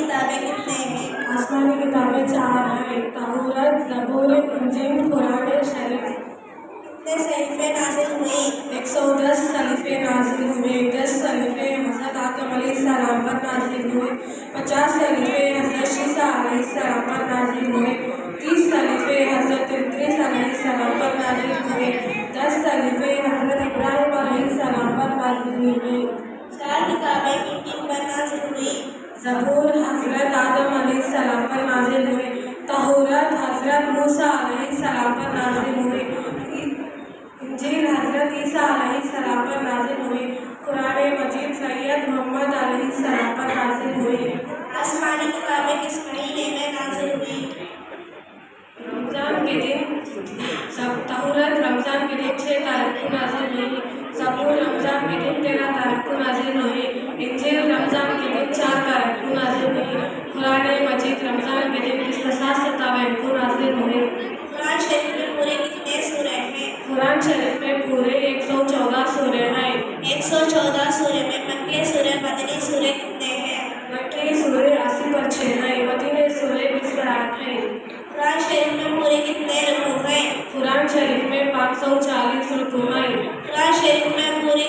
किताबें कितने हैं? आसमानी किताबें 4 हैं, तौरात, ज़बूर, इंजील, कुरान शरीफ। कितने सहीफे नाजिल हुए? 110 सलीफे नाजिल हुए। 10 सलीफे हज़रत आदम अलैहिस्सलाम पर नाजिल हुए। 50 सलीफे हज़रत ईसा अलैहिस्सलाम पर नाजिल हुए। 30 सलीफे हज़रत इद्रीस अलैहिस्सलाम पर नाजिल हुए। 10 सलीफे हज़रत इब्राहीम अलैहिस्सलाम पर नाजिल हुए। 4 किताबें किन पर नाजिल हुई? ज़बूर हज़रत आदम अलैहिस्सलाम पर नाजिल हुए। तौरात हज़रत मूसा अलैहिस्सलाम पर नाजिल हुए। इंजील हज़रत ईसा अलैहिस्सलाम पर नाजिल हुए। कुरान मजीद सैयद मोहम्मद अलैहिस्सलाम पर नाजिल हुए। आसमानी किताबें किस महीने में नाजिल हुई? रमज़ान के दिन तौरात रमज़ान के दिन 6 तारीख को नाजिल हुई। ज़बूर रमज़ान के दिन 13 तारीख को नाजिल हुई। इंजील रमज़ान के दिन 4 तारीख को नाजिल हुई। कुरान मजीद रमज़ान के दिन 27 को नाजिल हुई। कुरान शरीफ में पूरे कितने सूरे हैं? कुरान शरीफ में पूरे 114 सूरे हैं। 114 सूरे में मक्की सूरे मदनी सूरे कितने हैं? मक्की सूरे 80 पर 6 हैं। मदीने सूरे 20 पर 8 हैं। कुरान शरीफ में पूरे कितने रुकू हैं? कुरान शरीफ में 540 रुकू हैं। कुरान शरीफ में पूरे